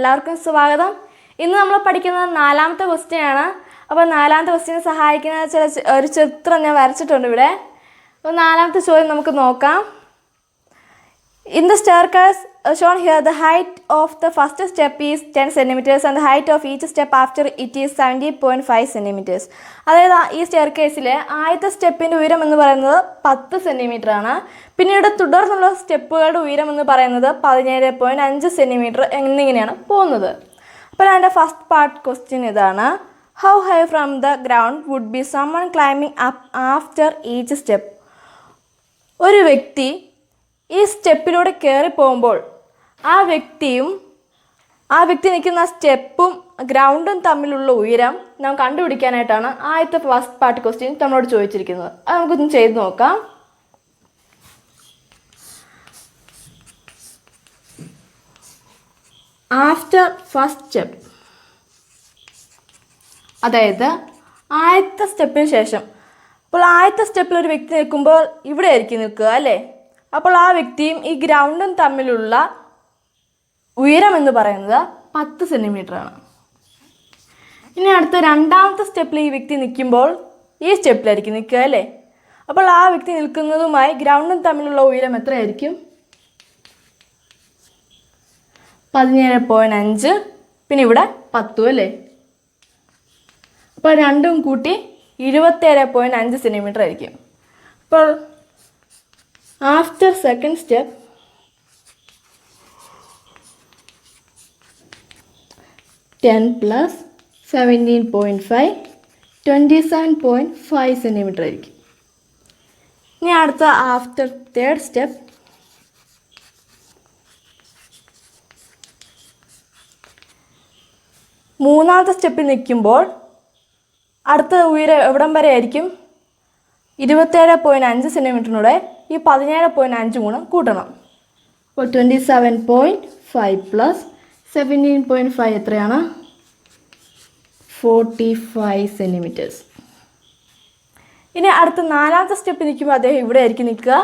എല്ലാവർക്കും സ്വാഗതം. ഇന്ന് നമ്മൾ പഠിക്കുന്നത് നാലാമത്തെ ക്വസ്റ്റ്യൻ ആണ്. അപ്പോൾ നാലാമത്തെ ക്വസ്റ്റ്യനെ സഹായിക്കുന്ന ഒരു ചിത്രം ഞാൻ വരച്ചിട്ടുണ്ട് ഇവിടെ. അപ്പോൾ നാലാമത്തെ ചോദ്യം നമുക്ക് നോക്കാം. In the staircase shown here, the height of the first step is 10 centimeters and the height of each step after it is 70.5 centimeters. അതായത് ഈ സ്റ്റെയർകേസിലെ ആദ്യത്തെ സ്റ്റെപ്പിൻ്റെ ഉയരം എന്ന് പറയുന്നത് 10 സെൻറ്റിമീറ്റർ ആണ്. പിന്നീട് തുടർന്നുള്ള സ്റ്റെപ്പുകളുടെ ഉയരം എന്ന് പറയുന്നത് 17.5 സെൻറ്റിമീറ്റർ എന്നിങ്ങനെയാണ് പോകുന്നത്. അപ്പോൾ അതിൻ്റെ ഫസ്റ്റ് പാർട്ട് ക്വസ്റ്റ്യൻ ഇതാണ്. How high from the ground would be someone climbing up after each step? ഒരു വ്യക്തി ഈ സ്റ്റെപ്പിലൂടെ കയറി പോകുമ്പോൾ ആ വ്യക്തി നിൽക്കുന്ന സ്റ്റെപ്പും ഗ്രൗണ്ടും തമ്മിലുള്ള ഉയരം നാം കണ്ടുപിടിക്കാനായിട്ടാണ് ആദ്യത്തെ ഫസ്റ്റ് പാർട്ട് ക്വസ്റ്റ്യൻ നമ്മളോട് ചോദിച്ചിരിക്കുന്നത്. അത് നമുക്കൊന്ന് ചെയ്ത് നോക്കാം. ആഫ്റ്റർ ഫസ്റ്റ് സ്റ്റെപ്പ്, അതായത് ആദ്യത്തെ സ്റ്റെപ്പിന് ശേഷം. അപ്പോൾ ആദ്യത്തെ സ്റ്റെപ്പിൽ ഒരു വ്യക്തി നിൽക്കുമ്പോൾ ഇവിടെ ആയിരിക്കും നിൽക്കുക അല്ലേ? അപ്പോൾ ആ വ്യക്തിയും ഈ ഗ്രൗണ്ടും തമ്മിലുള്ള ഉയരം എന്ന് പറയുന്നത് 10 സെൻറ്റിമീറ്റർ ആണ്. ഇനി അടുത്ത രണ്ടാമത്തെ സ്റ്റെപ്പിൽ ഈ വ്യക്തി നിൽക്കുമ്പോൾ ഈ സ്റ്റെപ്പിലായിരിക്കും നിൽക്കുക അല്ലേ? അപ്പോൾ ആ വ്യക്തി നിൽക്കുന്നതുമായി ഗ്രൗണ്ടും തമ്മിലുള്ള ഉയരം എത്രയായിരിക്കും? 17.5, പിന്നെ ഇവിടെ 10 അല്ലേ? അപ്പോൾ രണ്ടും കൂട്ടി 27.5 സെൻറ്റിമീറ്റർ ആയിരിക്കും. അപ്പോൾ after second step, ten plus 17.5 27.5 centimetre ആയിരിക്കും. ഇനി അടുത്ത ആഫ്റ്റർ തേർഡ് സ്റ്റെപ്പ്, മൂന്നാമത്തെ സ്റ്റെപ്പിൽ നിൽക്കുമ്പോൾ അടുത്ത ഉയരം എവിടം വരെ ആയിരിക്കും? 27.5 സെൻറ്റിമീറ്ററിനൂടെ ഈ 17.5 കൂടെ കൂട്ടണം. അപ്പോൾ 27.5 പ്ലസ് 17.5 എത്രയാണ്? 45 സെൻറ്റിമീറ്റേഴ്സ്. ഇനി അടുത്ത നാലാമത്തെ സ്റ്റെപ്പ് നിൽക്കുമ്പോൾ അദ്ദേഹം ഇവിടെ ആയിരിക്കും നിൽക്കുക.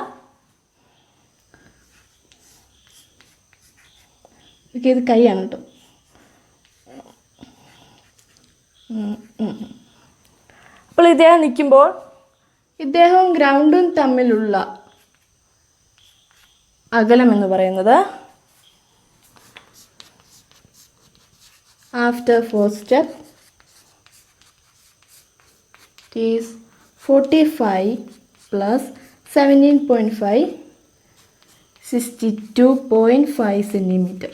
ഇത് കൈയാണ് കേട്ടോ. അപ്പോൾ ഇദ്ദേഹം നിൽക്കുമ്പോൾ ഇദ്ദേഹവും ഗ്രൗണ്ടും തമ്മിലുള്ള അകലം എന്ന് പറയുന്നത് after fourth step is 45 plus 17.5 62.5 centimetre.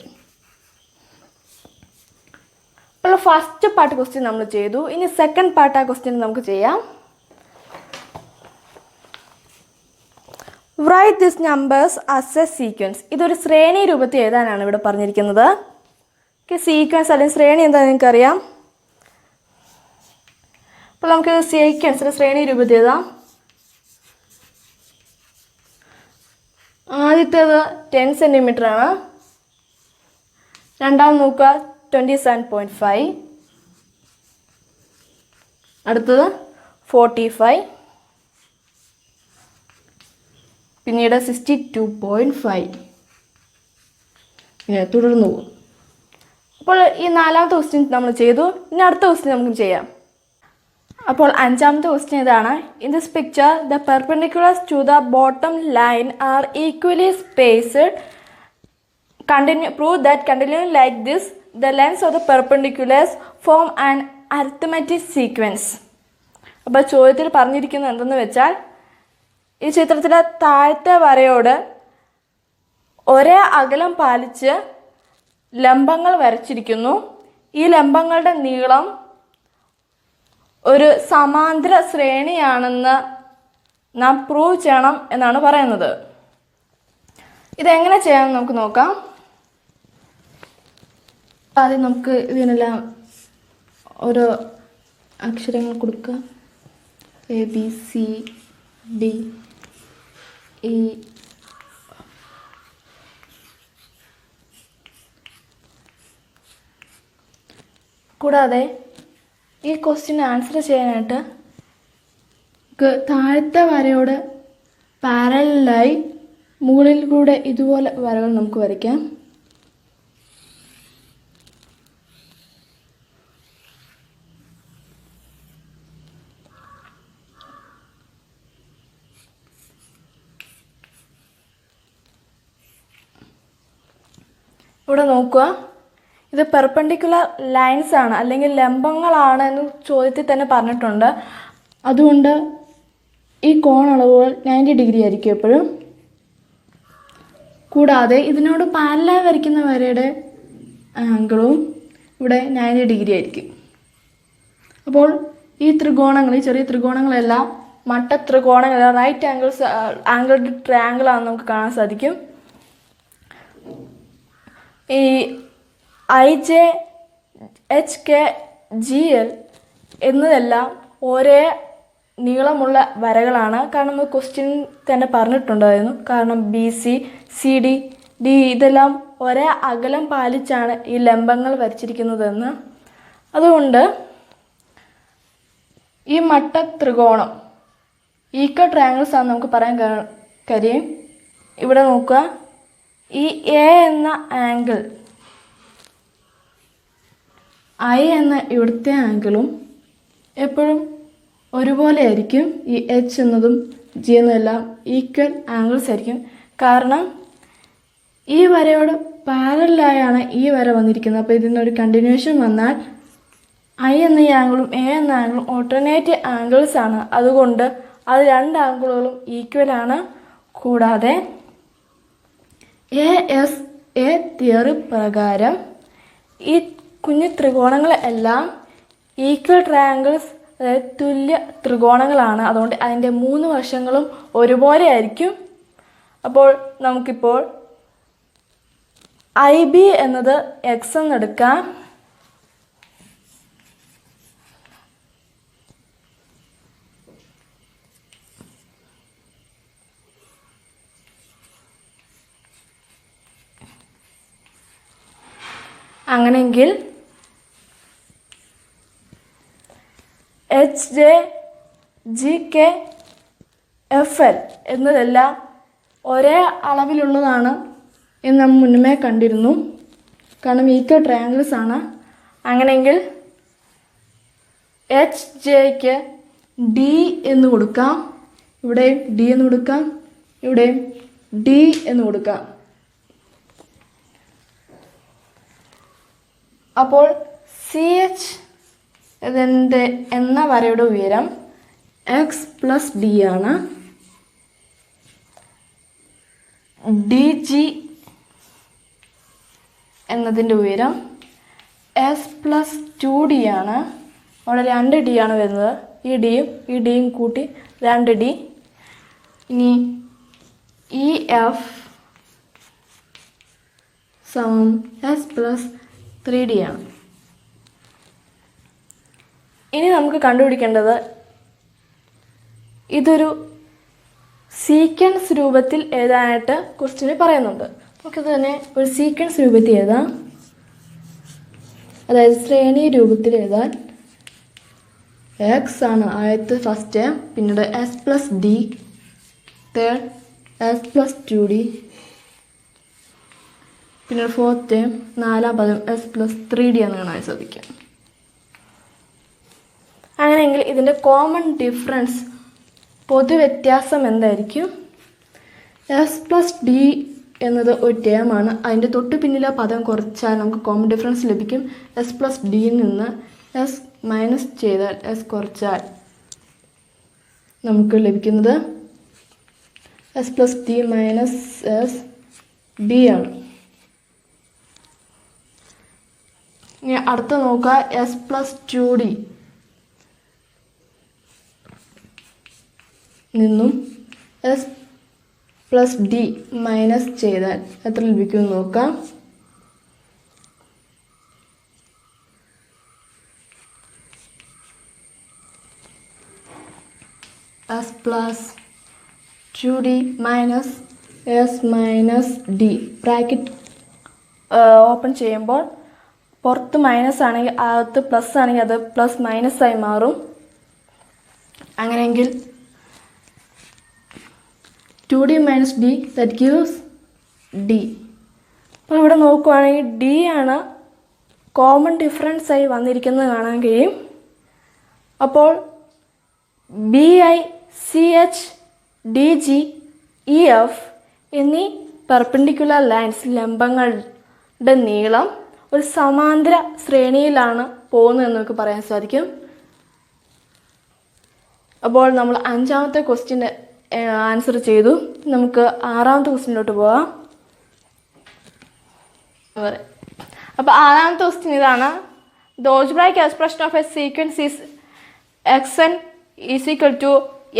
അപ്പോൾ ഫസ്റ്റ് പാർട്ട് ക്വസ്റ്റ്യൻ നമ്മൾ ചെയ്തു. ഇനി സെക്കൻഡ് പാർട്ട് ആ ക്വസ്റ്റ്യൻ നമുക്ക് ചെയ്യാം. Write this numbers as a sequence. ഇതൊരു ശ്രേണി രൂപത്തിൽ എഴുതാനാണ് ഇവിടെ പറഞ്ഞിരിക്കുന്നത്. സീക്വൻസ് അല്ലെങ്കിൽ ശ്രേണി എന്താണെന്ന് നിങ്ങൾക്കറിയാം. അപ്പോൾ നമുക്ക് സീക്വൻസിൻ്റെ ശ്രേണി രൂപത്തിൽ എഴുതാം. ആദ്യത്തേത് 10 സെൻറ്റിമീറ്റർ ആണ്. രണ്ടാമത് നോക്കുക 27.5. അടുത്തത് 45, പിന്നീട് 62.5, ഇങ്ങനെ തുടർന്നു പോകും. അപ്പോൾ ഈ നാലാമത്തെ ക്വസ്റ്റ്യൻ നമ്മൾ ചെയ്തു. ഇനി അടുത്ത ക്വസ്റ്റ്യൻ നമുക്ക് ചെയ്യാം. അപ്പോൾ അഞ്ചാമത്തെ ക്വസ്റ്റ്യൻ ഇതാണ്. In this picture the perpendiculars to the bottom line are equally spaced. Prove that continuing like this the lengths of the perpendiculars form an arithmetic sequence. അപ്പോൾ ചോദ്യത്തിൽ പറഞ്ഞിരിക്കുന്നത് എന്തെന്ന് വെച്ചാൽ, ഈ ചിത്രത്തിലെ താഴത്തെ വരയോട് ഒരേ അകലം പാലിച്ച് ലംബങ്ങൾ വരച്ചിരിക്കുന്നു. ഈ ലംബങ്ങളുടെ നീളം ഒരു സമാന്തര ശ്രേണിയാണെന്ന് നാം പ്രൂവ് ചെയ്യണം എന്നാണ് പറയുന്നത്. ഇതെങ്ങനെ ചെയ്യാമെന്ന് നമുക്ക് നോക്കാം. ആദ്യം നമുക്ക് ഇതിനെല്ലാം ഓരോ അക്ഷരങ്ങൾ കൊടുക്കാം. ABCD E. കൂടാതെ ഈ ക്വസ്റ്റ്യൻ ആൻസർ ചെയ്യാനായിട്ട് താഴത്തെ വരയോട് പാരലലായി മുകളിൽ കൂടെ ഇതുപോലെ വരകൾ നമുക്ക് വരയ്ക്കാം. ഇവിടെ നോക്കുക, ഇത് പെർപെൻഡിക്കുലർ ലൈൻസ് ആണ് അല്ലെങ്കിൽ ലംബങ്ങളാണ് എന്ന് ചോദ്യത്തിൽ തന്നെ പറഞ്ഞിട്ടുണ്ട്. അതുകൊണ്ട് ഈ കോണളവുകൾ 90 ഡിഗ്രി ആയിരിക്കും എപ്പോഴും. കൂടാതെ ഇതിനോട് പാരലൽ വരയ്ക്കുന്ന വരയുടെ ആംഗിളും ഇവിടെ 90 ഡിഗ്രി ആയിരിക്കും. അപ്പോൾ ഈ ത്രികോണങ്ങൾ, ഈ ചെറിയ ത്രികോണങ്ങളെല്ലാം മട്ട ത്രികോണങ്ങൾ, റൈറ്റ് ആംഗിൾഡ് ട്രയാങ്കിൾ ആണെന്ന് നമുക്ക് കാണാൻ സാധിക്കും. ഈ IJ, HK, GL എന്നതെല്ലാം ഒരേ നീളമുള്ള വരകളാണ്. കാരണം നമ്മൾ ക്വസ്റ്റ്യൻ തന്നെ പറഞ്ഞിട്ടുണ്ടായിരുന്നു. കാരണം BC, CD, D ഇതെല്ലാം ഒരേ അകലം പാലിച്ചാണ് ഈ ലംബങ്ങൾ വരച്ചിരിക്കുന്നതെന്ന്. അതുകൊണ്ട് ഈ മട്ട ത്രികോണം ഈക്വൽ ട്രയാങ്കിൾസ് ആണെന്ന് നമുക്ക് പറയാൻ കാര്യം ഇവിടെ നോക്കുക, ഈ A എന്ന ആംഗിൾ I എന്ന ഇവിടുത്തെ ആംഗിളും എപ്പോഴും ഒരുപോലെ ആയിരിക്കും. ഈ H എന്നതും G എന്നതെല്ലാം ഈക്വൽ ആംഗിൾസ് ആയിരിക്കും. കാരണം ഈ വരയോട് പാരലായാണ് ഈ വര വന്നിരിക്കുന്നത്. അപ്പോൾ ഇതിനൊരു കണ്ടിന്യൂഷൻ വന്നാൽ I എന്ന ഈ ആംഗിളും A എന്ന ആംഗിളും ഓൾട്ടർനേറ്റ് ആംഗിൾസ് ആണ്. അതുകൊണ്ട് അത് രണ്ട് ആംഗിളുകളും ഈക്വലാണ്. കൂടാതെ ASA തിയറി പ്രകാരം ഈ കുഞ്ഞു ത്രികോണങ്ങളെല്ലാം ഈക്വൽ ട്രയാങ്കിൾസ്, അതായത് തുല്യ ത്രികോണങ്ങളാണ്. അതുകൊണ്ട് അതിൻ്റെ 3 വശങ്ങളും ഒരുപോലെ ആയിരിക്കും. അപ്പോൾ നമുക്കിപ്പോൾ IB എന്നത് X എന്നെടുക്കാം. അങ്ങനെയെങ്കിൽ HJ, GK, FL എന്നതെല്ലാം ഒരേ അളവിലുള്ളതാണ് എന്ന് നമ്മൾ മുന്നമേ കണ്ടിരുന്നു. കാരണം ഈക്വൽ ട്രയാങ്കിൾസ് ആണ്. അങ്ങനെയെങ്കിൽ HJക്ക് D എന്ന് കൊടുക്കാം, ഇവിടെയും D എന്ന് കൊടുക്കാം, ഇവിടെയും D എന്ന് കൊടുക്കാം. അപ്പോൾ CH എന്ന വരയുടെ ഉയരം X+D ആണ്. DG എന്നതിൻ്റെ ഉയരം S+2D ആണ്. അവിടെ 2D ആണ് വരുന്നത്. ഈ ഡിയും കൂട്ടി 2D. ഇനി EF S+3D ആണ്. ഇനി നമുക്ക് കണ്ടുപിടിക്കേണ്ടത്, ഇതൊരു സീക്വൻസ് രൂപത്തിൽ എഴുതാനായിട്ട് ക്വസ്റ്റ്യന് പറയുന്നുണ്ട്. നമുക്കിത് തന്നെ ഒരു സീക്വൻസ് രൂപത്തിൽ എഴുതാം. അതായത് ശ്രേണി രൂപത്തിൽ എഴുതാൻ X ആണ് ആദ്യത്തെ ഫസ്റ്റ് ടേം, പിന്നീട് S+D, തേർഡ് S+2D, പിന്നീട് ഫോർത്ത് ടേം, നാലാം പദം S+3D എന്ന് കാണാൻ സാധിക്കും. അങ്ങനെയെങ്കിൽ ഇതിൻ്റെ കോമൺ ഡിഫറൻസ്, പൊതുവ്യത്യാസം എന്തായിരിക്കും? S+D എന്നത് ഒരു ടേമാണ്. അതിൻ്റെ തൊട്ട് പിന്നിലെ പദം കുറച്ചാൽ നമുക്ക് കോമൺ ഡിഫറൻസ് ലഭിക്കും. S+Dയിൽ നിന്ന് S മൈനസ് ചെയ്താൽ, S കുറച്ചാൽ നമുക്ക് ലഭിക്കുന്നത് S+D മൈനസ് SB ആണ്. ഇനി അടുത്ത നോക്കുക, S+2D നിന്നും S+D മൈനസ് ചെയ്താൽ എത്ര ലഭിക്കുമെന്ന് നോക്കാം. S+2D minus S-D bracket open ചെയ്യുമ്പോൾ പുറത്ത് മൈനസ് ആണെങ്കിൽ അകത്ത് പ്ലസ് ആണെങ്കിൽ അത് പ്ലസ് മൈനസ് ആയി മാറും. അങ്ങനെയെങ്കിൽ 2D minus D that gives D. അപ്പോൾ ഇവിടെ നോക്കുകയാണെങ്കിൽ D ആണ് കോമൺ ഡിഫറൻസ് ആയി വന്നിരിക്കുന്നത് കാണാൻ കഴിയും. അപ്പോൾ BI, CH, DG, EF എന്നീ പെർപെൻഡിക്കുലർ ലൈൻസ്, ലംബങ്ങൾ നീളം ഒരു സമാന്തര ശ്രേണിയിലാണ് പോകുന്നതെന്ന് നമുക്ക് പറയാൻ സാധിക്കും. അപ്പോൾ നമ്മൾ 5ാമത്തെ ക്വസ്റ്റ്യൻ്റെ ആൻസർ ചെയ്തു. നമുക്ക് 6ാമത്തെ ക്വസ്റ്റ്യനിലോട്ട് പോകാം. അപ്പോൾ 6ാമത്തെ ക്വസ്റ്റ്യൻ ഇതാണ്. The algebraic expression of a sequence is xn is equal to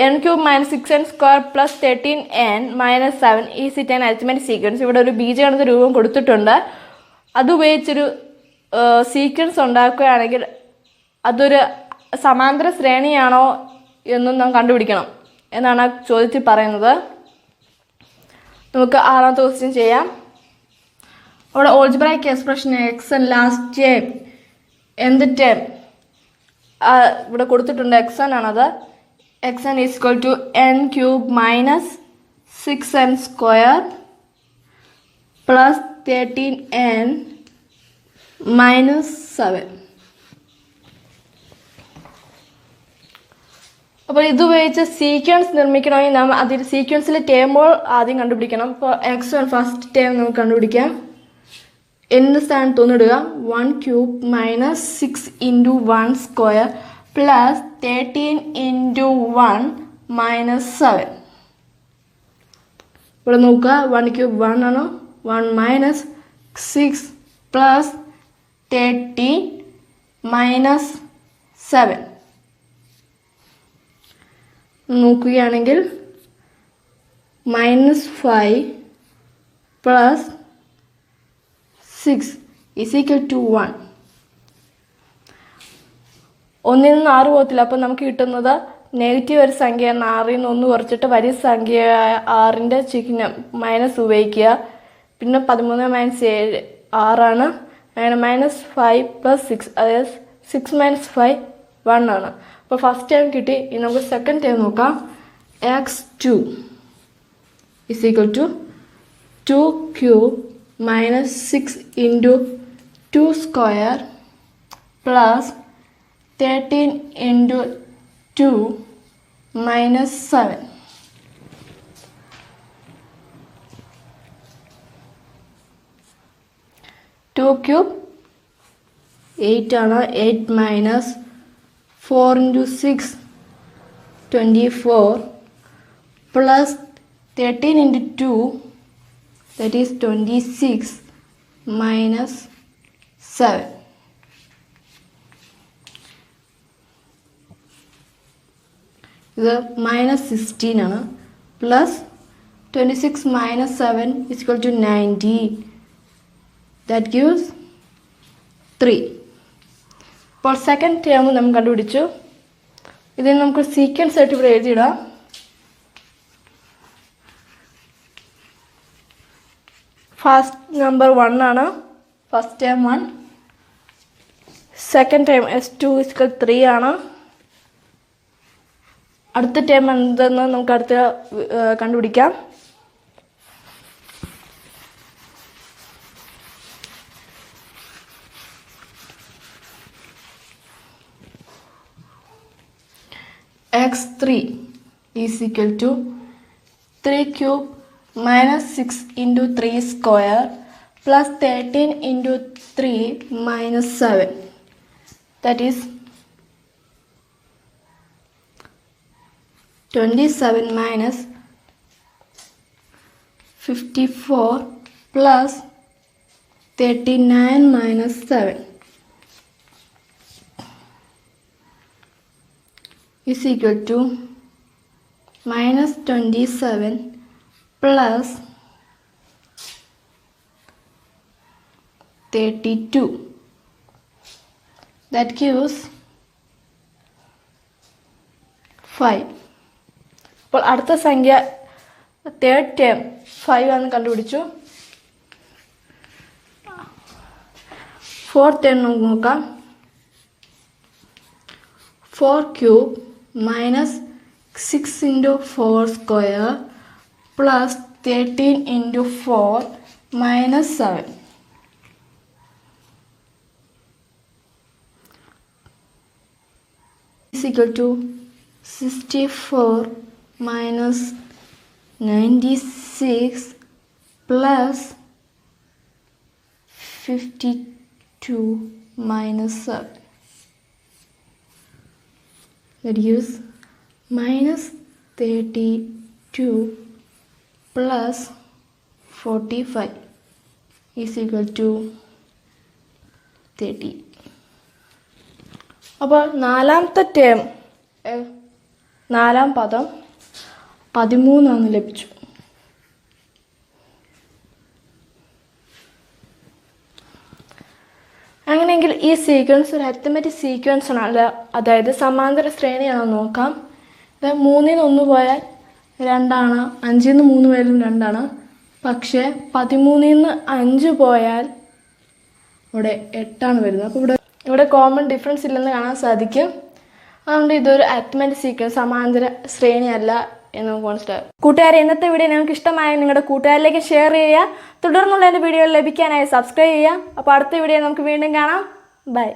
n cube minus 6n square plus 13n minus 7 is it an arithmetic sequence. ഇവിടെ ഒരു ബീജഗണിത രൂപം കൊടുത്തിട്ടുണ്ട്. അതുപയോഗിച്ചൊരു സീക്വൻസ് ഉണ്ടാക്കുകയാണെങ്കിൽ അതൊരു സമാന്തര ശ്രേണിയാണോ എന്നും നാം കണ്ടുപിടിക്കണം എന്നാണ് ആ ചോദ്യത്തിൽ പറയുന്നത്. നമുക്ക് 6ാമത്തെ ക്വസ്റ്റ്യൻ ചെയ്യാം. അവിടെ algebraic expression xn last term എന്ത് ടേം ഇവിടെ കൊടുത്തിട്ടുണ്ട്. xn ആണത്. xn is equal to n cube minus 6n square plus 13n minus 7. അപ്പോൾ ഇതുപയോഗിച്ച് സീക്വൻസ് നിർമ്മിക്കണമെങ്കിൽ നാം അതിൽ സീക്വൻസിലെ ടേമുകൾ ആദ്യം കണ്ടുപിടിക്കണം. ഇപ്പോൾ x1 ഫസ്റ്റ് ടേം നമുക്ക് കണ്ടുപിടിക്കാം. എന്ത് സ്ഥാനത്ത് ഒന്നിടുക. 1 cube minus 6 into 1 square plus 13 into 1 minus 7. ഇവിടെ നോക്കുക. 1 ക്യൂബ് 1 ആണോ. 1 മൈനസ് 6 പ്ലസ് 13 മൈനസ് 7 നോക്കുകയാണെങ്കിൽ -5 പ്ലസ് 6 is equal to 1. 1ൽ നിന്ന് 6 പോകത്തില്ല. അപ്പോൾ നമുക്ക് കിട്ടുന്നത് നെഗറ്റീവ് ഒരു സംഖ്യയാണ്. 6ൽ നിന്ന് 1 കുറച്ചിട്ട് വലിയ സംഖ്യയായ 6ൻ്റെ ചിഹ്നം മൈനസ് ഉപയോഗിക്കുക. പിന്നെ 13 മൈനസ് 7 6 അങ്ങനെ -5 പ്ലസ് 6 അതായത് 6 മൈനസ് 5 1 ആണ്. അപ്പോൾ ഫസ്റ്റ് ടൈം കിട്ടി. ഇനി നമുക്ക് സെക്കൻഡ് ടൈം നോക്കാം. x2 is equal to 2 cube minus 6 into 2 square plus 13 into 2 minus 7. Two cube 8 ആണ്. 8 minus 4 into 6 24 plus 13 into 2 that is 26 minus 7. ഇത് -16 ആണ്. Plus 26 minus 7 is equal to 19. That gives 3. ഇപ്പോൾ second term നമ്മൾ കണ്ടുപിടിച്ചു. ഇതിന് നമുക്ക് sequence ആയിട്ട് ഇവിടെ എഴുതിയിടാം. ഫസ്റ്റ് നമ്പർ 1 ആണ്. First time 1. Second time s2 = 3 ആണ്. അടുത്ത ടൈം എന്തെന്ന് നമുക്ക് അടുത്ത കണ്ടുപിടിക്കാം. x3 is equal to 3 cube minus 6 into 3 square plus 13 into 3 minus 7. That is 27 minus 54 plus 39 minus 7 is equal to minus 27 plus 32. That gives 5. അപ്പോൾ അടുത്ത സംഖ്യ തേർഡ് ടേം 5 ആണെന്ന് കണ്ടുപിടിച്ചു. ഫോർത്ത് ടേം നമുക്ക് നോക്കാം. 4 cube minus 6 into 4 square plus 13 into 4 minus 7. Is equal to 64 minus 96 plus 52 minus 7. That gives minus 32 plus 45 is equal to 30. അപ്പോൾ നാലാമത്തെ term, നാലാം പദം 13 ലഭിച്ചു. അങ്ങനെയെങ്കിൽ ഈ സീക്വൻസ് ഒരു അരിത്തമെറ്റിക് സീക്വൻസ് ആണ്, അതായത് സമാന്തര ശ്രേണിയാണെന്ന് നോക്കാം. 3 1 പോയാൽ 2, 5 3 പോയാലും 2, പക്ഷേ 13 5 പോയാൽ ഇവിടെ 8 വരുന്നത്. അപ്പോൾ ഇവിടെ കോമൺ ഡിഫറൻസ് ഇല്ലെന്ന് കാണാൻ സാധിക്കും. അതുകൊണ്ട് ഇതൊരു അരിത്തമെറ്റിക് സീക്വൻസ്, സമാന്തര ശ്രേണിയല്ല എന്ന് നമുക്ക് മനസ്സിലാവും. കൂട്ടുകാരെ, ഇന്നത്തെ വീഡിയോ നിങ്ങൾക്ക് ഇഷ്ടമായാൽ നിങ്ങളുടെ കൂട്ടുകാരിലേക്ക് ഷെയർ ചെയ്യുക. തുടർന്നുള്ള എൻ്റെ വീഡിയോകൾ ലഭിക്കാനായി സബ്സ്ക്രൈബ് ചെയ്യുക. അപ്പോൾ അടുത്ത വീഡിയോ നമുക്ക് വീണ്ടും കാണാം. ബൈ.